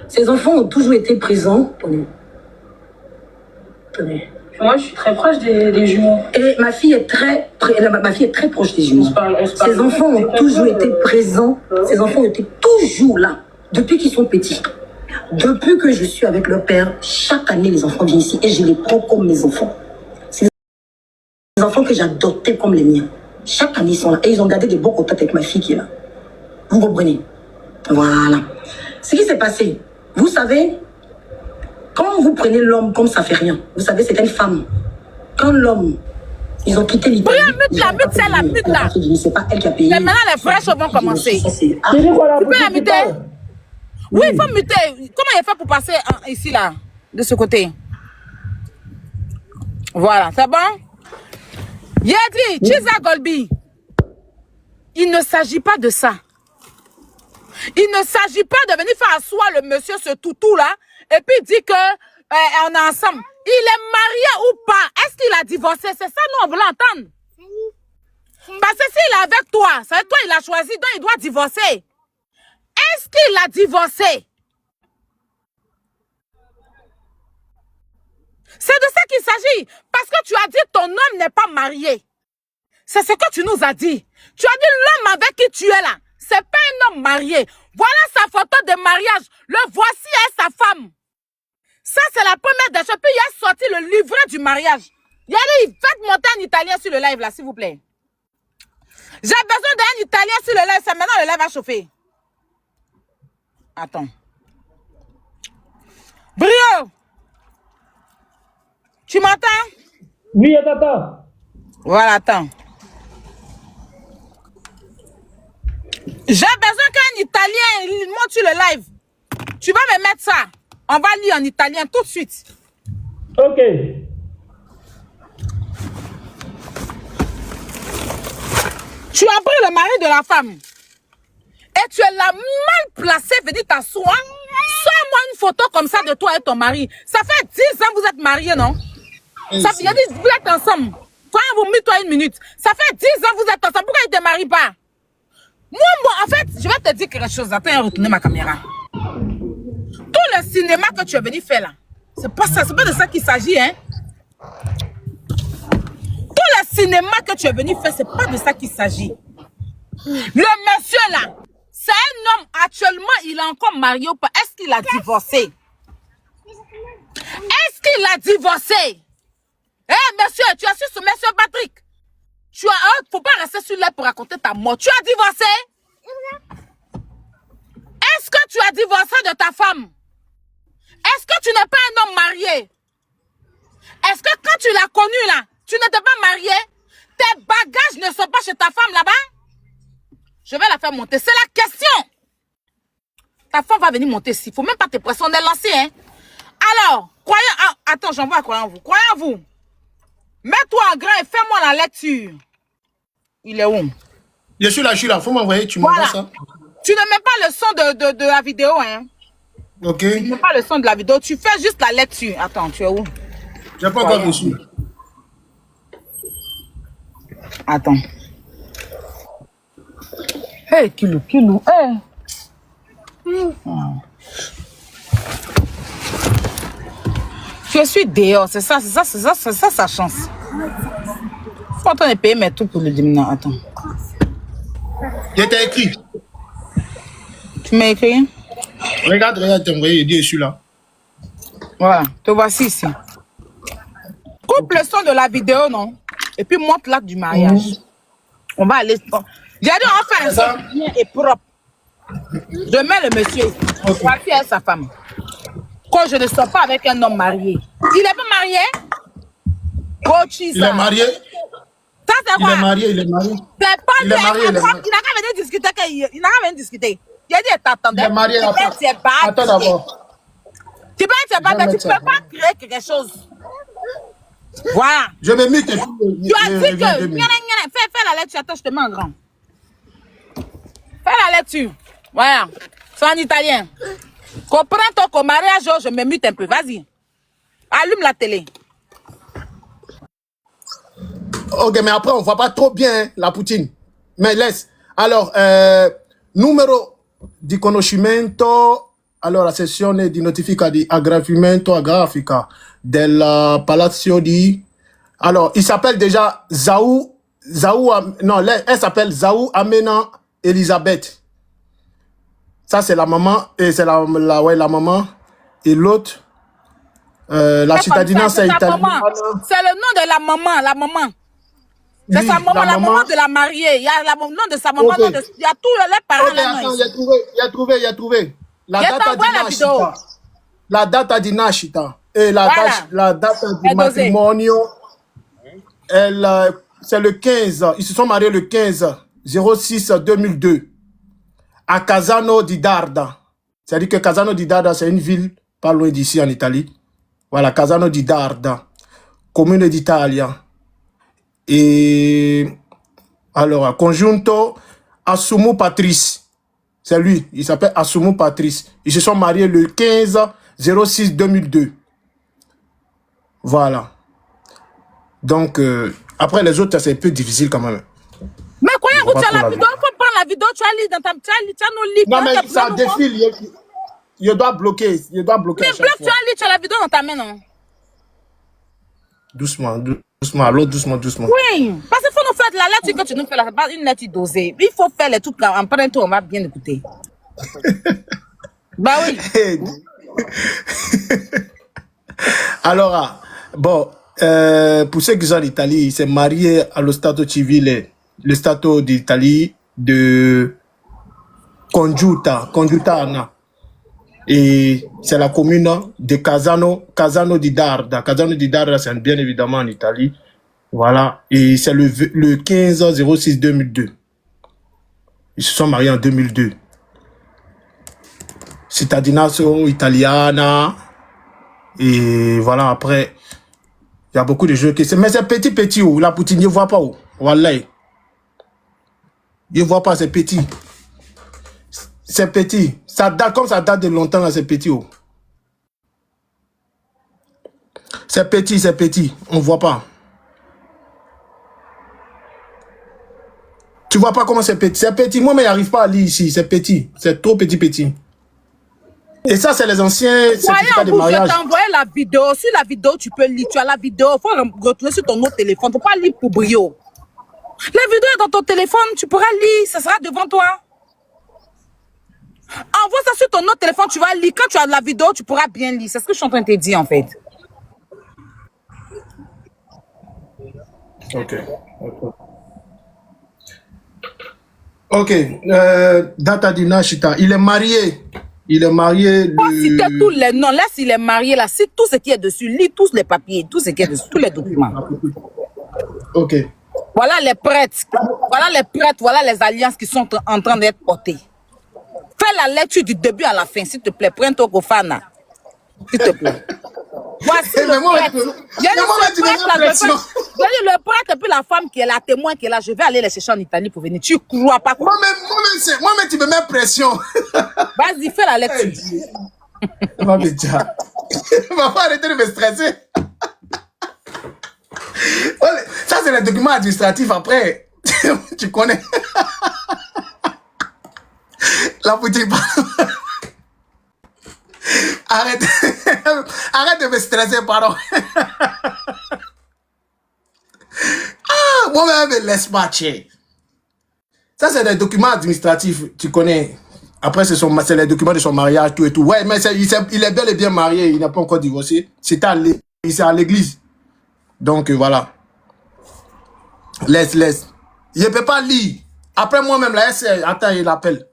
Ces enfants ont toujours été présents. Tenez. Moi, je suis très proche des jumeaux. Et ma fille est très proche des jumeaux. Ces enfants ont toujours été présents. Ces enfants ont été toujours là, depuis qu'ils sont petits. Depuis que je suis avec leur père, chaque année, les enfants viennent ici et je les prends comme mes enfants. C'est des enfants que j'adoptais comme les miens. Chaque année, ils sont là. Et ils ont gardé des bons contacts avec ma fille qui est là. Vous comprenez? Voilà. Ce qui s'est passé, vous savez, quand vous prenez l'homme comme ça fait rien, vous savez, c'est une femme. Quand l'homme, ils ont quitté l'Italie. Mute là. C'est pas elle qui a payé. Mais maintenant, les vraies choses vont commencer. Tu peux la muter? Oui, il faut muter. Comment il fait pour passer ici, là, de ce côté? Voilà, c'est bon? Yedi, Chiza Golbi. Il ne s'agit pas de ça. Il ne s'agit pas de venir faire asseoir le monsieur, ce toutou là, et puis dire que on est ensemble. Il est marié ou pas? Est-ce qu'il a divorcé? C'est ça, nous, on voulait entendre. Parce que s'il est avec toi, c'est toi, il a choisi, donc il doit divorcer. Est-ce qu'il a divorcé? C'est de ça qu'il s'agit. Parce que tu as dit ton homme n'est pas marié. C'est ce que tu nous as dit. Tu as dit l'homme avec qui tu es là, c'est pas un homme marié. Voilà sa photo de mariage. Le voici est sa femme. Ça, c'est la première des choses. Puis il a sorti le livret du mariage. Faites monter un Italien sur le live là, s'il vous plaît. J'ai besoin d'un Italien sur le live. C'est maintenant le live va chauffer. Attends. Brio! Tu m'entends? Oui, attends. Voilà, attends. J'ai besoin qu'un Italien monte sur le live. Tu vas me mettre ça. On va lire en italien tout de suite. Ok. Tu as pris le mari de la femme. Et tu es là mal placé, venir t'asseoir. Sors-moi une photo comme ça de toi et ton mari. Ça fait 10 ans que vous êtes mariés, non? Ça fait 10 ans vous êtes ensemble. Toi, vous mettez toi une minute. Ça fait 10 ans que vous êtes ensemble. Pourquoi il ne te marie pas? Moi, en fait, je vais te dire quelque chose. Attends, retourner ma caméra. Tout le cinéma que tu es venu faire là, c'est pas ça, c'est pas de ça qu'il s'agit, hein. Tout le cinéma que tu es venu faire, c'est pas de ça qu'il s'agit. Le monsieur là, c'est un homme, actuellement, il est encore marié ou pas? Est-ce qu'il a divorcé? Est-ce qu'il a divorcé? Eh, monsieur, tu as su ce monsieur Patrick? Tu as, faut pas rester sur l'air pour raconter ta mort. Tu as divorcé? Est-ce que tu as divorcé de ta femme? Est-ce que tu n'es pas un homme marié? Est-ce que quand tu l'as connu là, tu n'étais pas marié? Tes bagages ne sont pas chez ta femme là-bas? Je vais la faire monter. C'est la question. Ta femme va venir monter ici. Il ne faut même pas te pressionner lancer, hein. Alors, croyez... Ah, attends, j'envoie croyez en vous. Croyez en vous. Mets-toi en grand et fais-moi la lecture. Il est où? Je suis là. Faut m'envoyer, tu m'envoies ça. Tu ne mets pas le son de la vidéo, hein. Ok. Tu ne mets pas le son de la vidéo. Tu fais juste la lecture. Attends, tu es où? J'ai pas encore reçu. Attends. Hey, Kilou. Hey. Je suis dehors, c'est ça sa chance. Faut attendre de payer mes tout pour le diminuer. Attends. Je t'ai écrit. Tu m'as écrit? Regarde, t'as envoyé, je suis là. Voilà, te voici ici. Coupe le son de la vidéo, non? Et puis monte l'acte du mariage. On va aller... J'ai dit, on va faire un son bien et propre. Je mets le monsieur. Voici est sa femme. Quand je ne sors pas avec un homme marié. Il n'est pas marié? Il est marié. Ça, c'est quoi? Il est marié. C'est pas il est marié. Il n'a qu'à venir discuter. Il n'a qu'à venir discuter. Il a dit, t'attendais. Il est marié. Attends d'abord. Tu peux pas créer quelque chose. Voilà. Je me mute. Tu as dit que... Fais la lecture. Attends, je te mets en grand. Fais la lecture. Voilà. C'est en italien. Comprends ton mariage, je me mute un peu. Vas-y. Allume la télé. Ok, mais après, on ne voit pas trop bien hein, la poutine. Mais laisse. Alors, numero di conoscimento allora la sessione di notifica di aggravamento a grafica del Palazzo di... Alors, il s'appelle déjà non, elle s'appelle Zaou Amena Elisabeth. Ça, c'est la maman, et c'est la maman, et l'autre, la cittadina, c'est italienne. C'est le nom de la maman. C'est Oui, sa maman, la maman de la mariée. Il y a le nom de sa maman, Ok. il y a tous les parents. Ok, attends, il a trouvé. La Je data t'envoie di la vidéo. nascita. La data di nascita. Et Voilà. la data di È dosé. matrimonio, c'est le 15. Ils se sont mariés le 15/06/2002 à Casano di Darda. C'est-à-dire que Casano di Darda, c'est une ville pas loin d'ici en Italie. Voilà, Casano di Darda, commune d'Italia. Et alors, conjunto Assumu Patrice. C'est lui, il s'appelle Assumu Patrice. Ils se sont mariés le 15/06/2002. Voilà. Donc, après les autres, c'est un peu difficile quand même. Mais quoi, Je vois tu as pas la trop vidéo, il faut prendre la vidéo, tu as lu dans ta tu as nos livres. Non, mais ça défile. Je dois bloquer. Je dois bloquer Mais à chaque bloque, tu fois. as lu, tu as la vidéo dans ta main, non? Doucement, doucement. Alors, doucement, doucement. Oui, parce qu'il faut nous faire de la lettre que tu nous fais, là, pas une lettre dosée. Il faut faire les trucs en prenant tout, on va bien écouter. Bah oui. Alors, bon, pour ceux qui sont en Italie, il s'est marié allo Stato civile, le Stato d'Italie de Congiutana. Et c'est la commune de Casano di Darda. Casano di Darda, c'est bien évidemment en Italie. Voilà. Et c'est le 15/06/2002. Ils se sont mariés en 2002. Cittadinanza italiana. Et voilà, après, il y a beaucoup de jeux qui... Mais c'est petit, où la poutine, je ne vois pas où. Voilà. Je ne vois pas, c'est petit. C'est petit. Ça date, comme ça date de longtemps, là, c'est petit. Oh. C'est petit. On ne voit pas. Tu vois pas comment c'est petit. C'est petit. Moi, mais il n'arrive pas à lire ici. C'est petit. C'est trop petit. Et ça, c'est les anciens certificats de mariage. Je t'ai envoyé la vidéo. Sur la vidéo, tu peux lire. Tu as la vidéo. Il faut retourner sur ton autre téléphone. Il ne faut pas lire pour brio. La vidéo est dans ton téléphone. Tu pourras lire. Ça sera devant toi. Envoie ça sur ton autre téléphone. Tu vas lire. Quand tu as la vidéo, tu pourras bien lire. C'est ce que je suis en train de te dire, en fait. Ok. Data di nascita. Il est marié. Faut citer tous les noms. Laisse, il est marié là. Cite tout ce qui est dessus. Lis tous les papiers, tout ce qui est dessus, tous les documents. Ok. Voilà les prêtres. Voilà les alliances qui sont en train d'être portées. Fais la lecture du début à la fin, s'il te plaît. Prends ton Kofana. S'il te plaît. Voici le prêtre. Le prêtre et puis la femme qui est la témoin qui est là. Je vais aller les chercher en Italie pour venir. Tu crois pas quoi? Moi-même, tu me mets pression. Vas-y, fais la lecture. Va pas arrêter de me stresser. Ça, c'est les documents administratifs après. Tu connais. La boutique. Arrête de me stresser, pardon. Moi-même, laisse marcher. Ça, c'est des documents administratifs, tu connais. Après, c'est les documents de son mariage, tout et tout. Ouais, mais il est bel et bien marié, il n'a pas encore divorcé. C'est à l'église. Donc, voilà. Laisse. Il ne peut pas lire. Après, moi-même, là, attends, il appelle.